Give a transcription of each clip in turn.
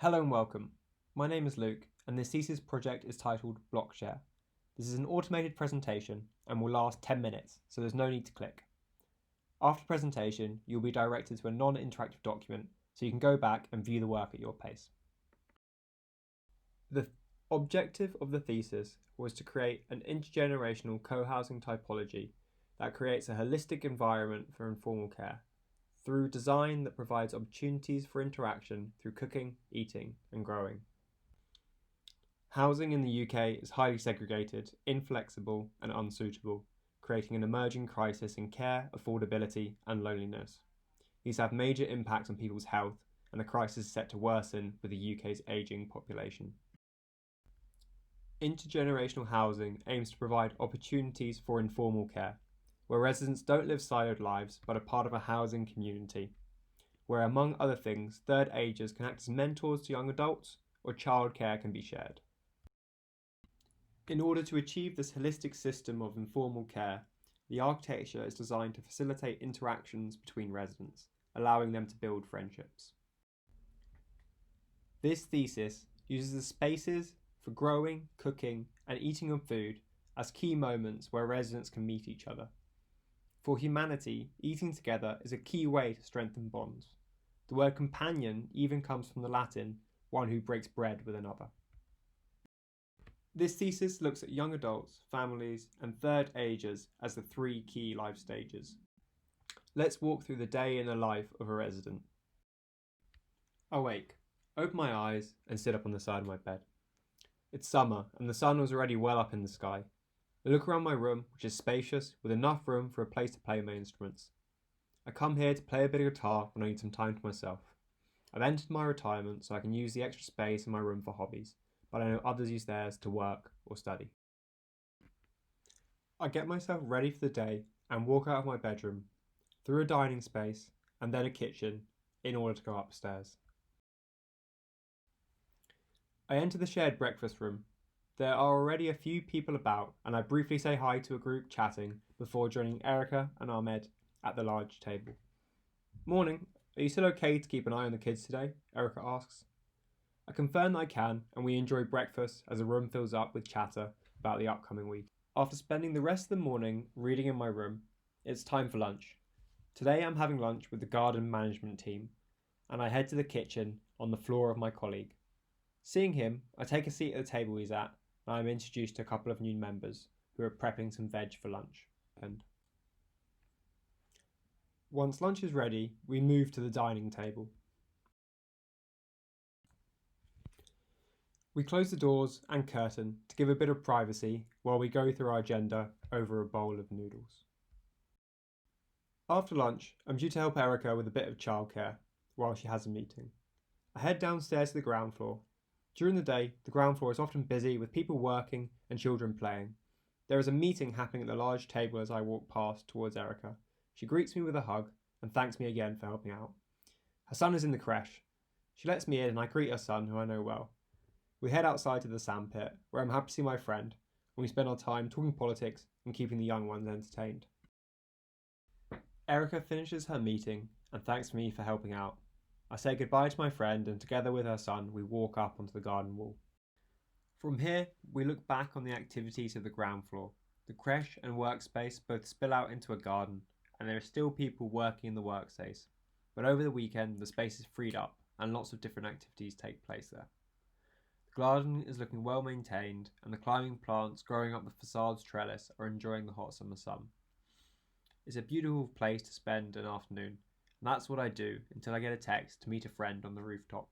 Hello and welcome. My name is Luke and this thesis project is titled Blockshare. This is an automated presentation and will last 10 minutes, so there's no need to click. After presentation, you'll be directed to a non-interactive document so you can go back and view the work at your pace. The objective of the thesis was to create an intergenerational co-housing typology that creates a holistic environment for informal care through design that provides opportunities for interaction through cooking, eating, and growing. Housing in the UK is highly segregated, inflexible, and unsuitable, creating an emerging crisis in care, affordability, and loneliness. These have major impacts on people's health, and the crisis is set to worsen with the UK's ageing population. Intergenerational housing aims to provide opportunities for informal care, where residents don't live siloed lives but are part of a housing community, where among other things, third agers can act as mentors to young adults or childcare can be shared. In order to achieve this holistic system of informal care, the architecture is designed to facilitate interactions between residents, allowing them to build friendships. This thesis uses the spaces for growing, cooking, and eating of food as key moments where residents can meet each other. For humanity, eating together is a key way to strengthen bonds. The word companion even comes from the Latin, one who breaks bread with another. This thesis looks at young adults, families, and third agers as the three key life stages. Let's walk through the day in the life of a resident. Awake, open my eyes, and sit up on the side of my bed. It's summer, and the sun was already well up in the sky. I look around my room, which is spacious, with enough room for a place to play my instruments. I come here to play a bit of guitar when I need some time to myself. I've entered my retirement so I can use the extra space in my room for hobbies, but I know others use theirs to work or study. I get myself ready for the day and walk out of my bedroom, through a dining space and then a kitchen in order to go upstairs. I enter the shared breakfast room. There are already a few people about and I briefly say hi to a group chatting before joining Erica and Ahmed at the large table. Morning, are you still okay to keep an eye on the kids today? Erica asks. I confirm that I can and we enjoy breakfast as the room fills up with chatter about the upcoming week. After spending the rest of the morning reading in my room, it's time for lunch. Today I'm having lunch with the garden management team and I head to the kitchen on the floor of my colleague. Seeing him, I take a seat at the table he's at and I'm introduced to a couple of new members who are prepping some veg for lunch. Once lunch is ready, we move to the dining table. We close the doors and curtain to give a bit of privacy while we go through our agenda over a bowl of noodles. After lunch, I'm due to help Erica with a bit of childcare while she has a meeting. I head downstairs to the ground floor. During the day, the ground floor is often busy with people working and children playing. There is a meeting happening at the large table as I walk past towards Erica. She greets me with a hug and thanks me again for helping out. Her son is in the creche. She lets me in and I greet her son, who I know well. We head outside to the sandpit, where I'm happy to see my friend, and we spend our time talking politics and keeping the young ones entertained. Erica finishes her meeting and thanks me for helping out. I say goodbye to my friend and together with her son we walk up onto the garden wall. From here we look back on the activities of the ground floor. The creche and workspace both spill out into a garden and there are still people working in the workspace, but over the weekend the space is freed up and lots of different activities take place there. The garden is looking well maintained and the climbing plants growing up the facade's trellis are enjoying the hot summer sun. It's a beautiful place to spend an afternoon. And that's what I do until I get a text to meet a friend on the rooftop.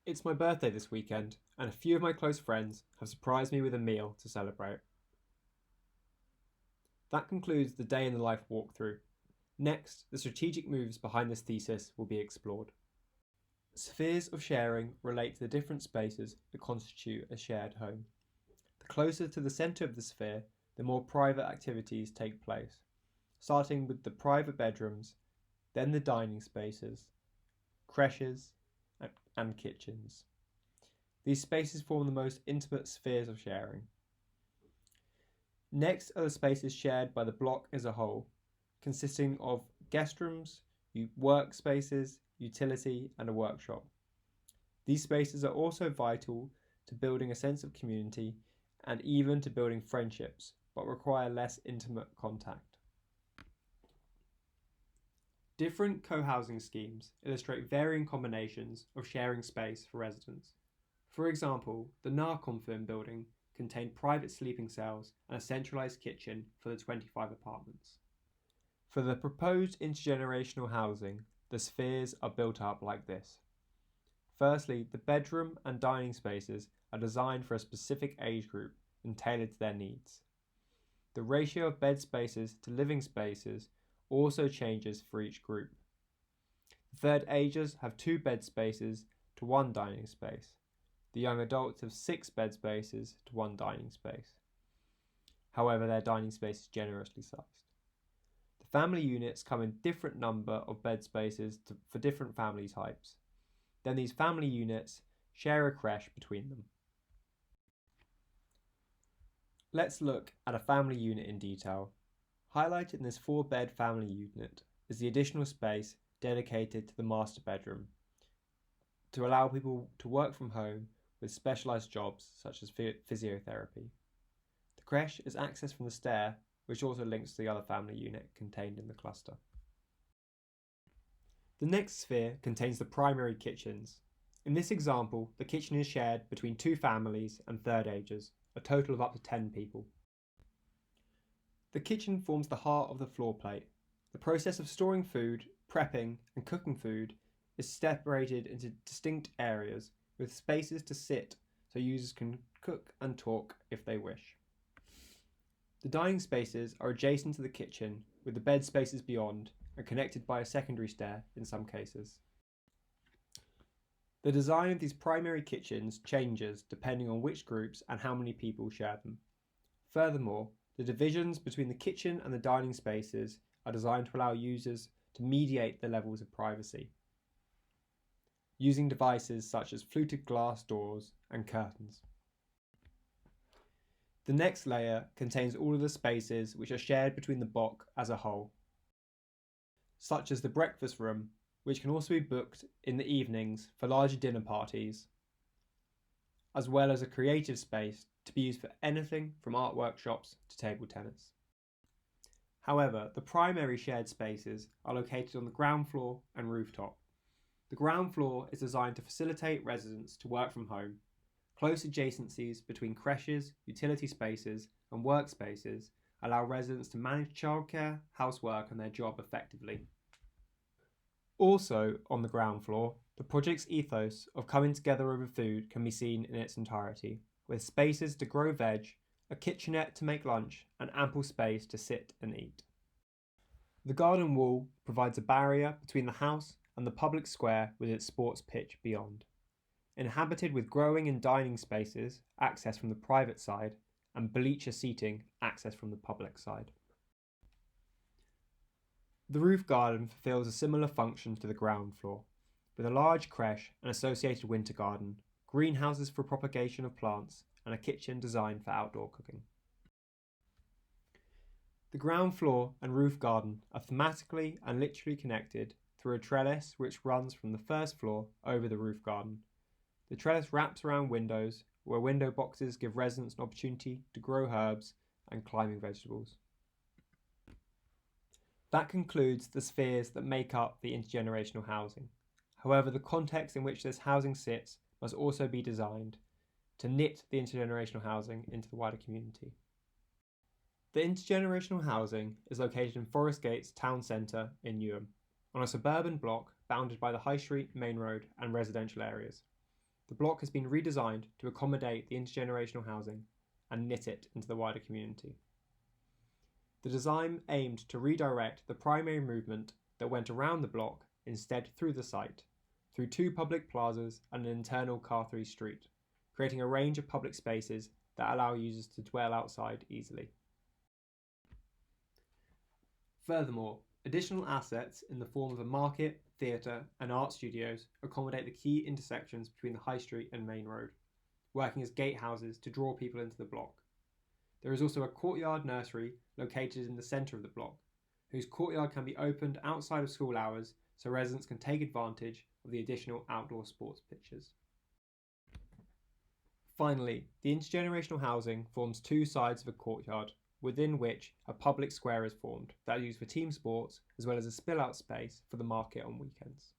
It's my birthday this weekend, and a few of my close friends have surprised me with a meal to celebrate. That concludes the day in the life walkthrough. Next, the strategic moves behind this thesis will be explored. Spheres of sharing relate to the different spaces that constitute a shared home. The closer to the centre of the sphere, the more private activities take place, starting with the private bedrooms, then the dining spaces, creches, and kitchens. These spaces form the most intimate spheres of sharing. Next are the spaces shared by the block as a whole, consisting of guest rooms, workspaces, utility, and a workshop. These spaces are also vital to building a sense of community and even to building friendships, but require less intimate contact. Different co-housing schemes illustrate varying combinations of sharing space for residents. For example, the Narconfirm building contained private sleeping cells and a centralised kitchen for the 25 apartments. For the proposed intergenerational housing, the spheres are built up like this. Firstly, the bedroom and dining spaces are designed for a specific age group and tailored to their needs. The ratio of bed spaces to living spaces also changes for each group. The third ages have 2 bed spaces to 1 dining space. The young adults have 6 bed spaces to 1 dining space. However, their dining space is generously sized. The family units come in different number of bed spaces for different family types. Then these family units share a creche between them. Let's look at a family unit in detail. Highlighted in this 4-bed family unit is the additional space dedicated to the master bedroom to allow people to work from home with specialised jobs such as physiotherapy. The creche is accessed from the stair, which also links to the other family unit contained in the cluster. The next sphere contains the primary kitchens. In this example, the kitchen is shared between 2 families and third ages, a total of up to 10 people. The kitchen forms the heart of the floor plate. The process of storing food, prepping, and cooking food is separated into distinct areas with spaces to sit so users can cook and talk if they wish. The dining spaces are adjacent to the kitchen with the bed spaces beyond and connected by a secondary stair in some cases. The design of these primary kitchens changes depending on which groups and how many people share them. Furthermore, the divisions between the kitchen and the dining spaces are designed to allow users to mediate the levels of privacy, using devices such as fluted glass doors and curtains. The next layer contains all of the spaces which are shared between the block as a whole, such as the breakfast room, which can also be booked in the evenings for larger dinner parties, as well as a creative space to be used for anything from art workshops to table tennis. However, the primary shared spaces are located on the ground floor and rooftop. The ground floor is designed to facilitate residents to work from home. Close adjacencies between creches, utility spaces, and workspaces allow residents to manage childcare, housework, and their job effectively. Also, on the ground floor, the project's ethos of coming together over food can be seen in its entirety, with spaces to grow veg, a kitchenette to make lunch, and ample space to sit and eat. The garden wall provides a barrier between the house and the public square with its sports pitch beyond. Inhabited with growing and dining spaces, access from the private side, and bleacher seating, access from the public side. The roof garden fulfills a similar function to the ground floor, with a large creche and associated winter garden, greenhouses for propagation of plants, and a kitchen designed for outdoor cooking. The ground floor and roof garden are thematically and literally connected through a trellis which runs from the first floor over the roof garden. The trellis wraps around windows, where window boxes give residents an opportunity to grow herbs and climbing vegetables. That concludes the spheres that make up the intergenerational housing. However, the context in which this housing sits must also be designed to knit the intergenerational housing into the wider community. The intergenerational housing is located in Forest Gates town centre in Newham, on a suburban block bounded by the High Street, Main Road and residential areas. The block has been redesigned to accommodate the intergenerational housing and knit it into the wider community. The design aimed to redirect the primary movement that went around the block instead through the site, through 2 public plazas and an internal car-through street, creating a range of public spaces that allow users to dwell outside easily. Furthermore, additional assets in the form of a market, theatre and art studios accommodate the key intersections between the High Street and Main Road, working as gatehouses to draw people into the block. There is also a courtyard nursery located in the centre of the block, whose courtyard can be opened outside of school hours so residents can take advantage of the additional outdoor sports pitches. Finally, the intergenerational housing forms two sides of a courtyard, within which a public square is formed that is used for team sports as well as a spill-out space for the market on weekends.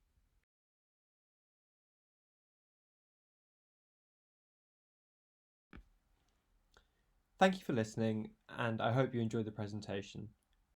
Thank you for listening, and I hope you enjoyed the presentation.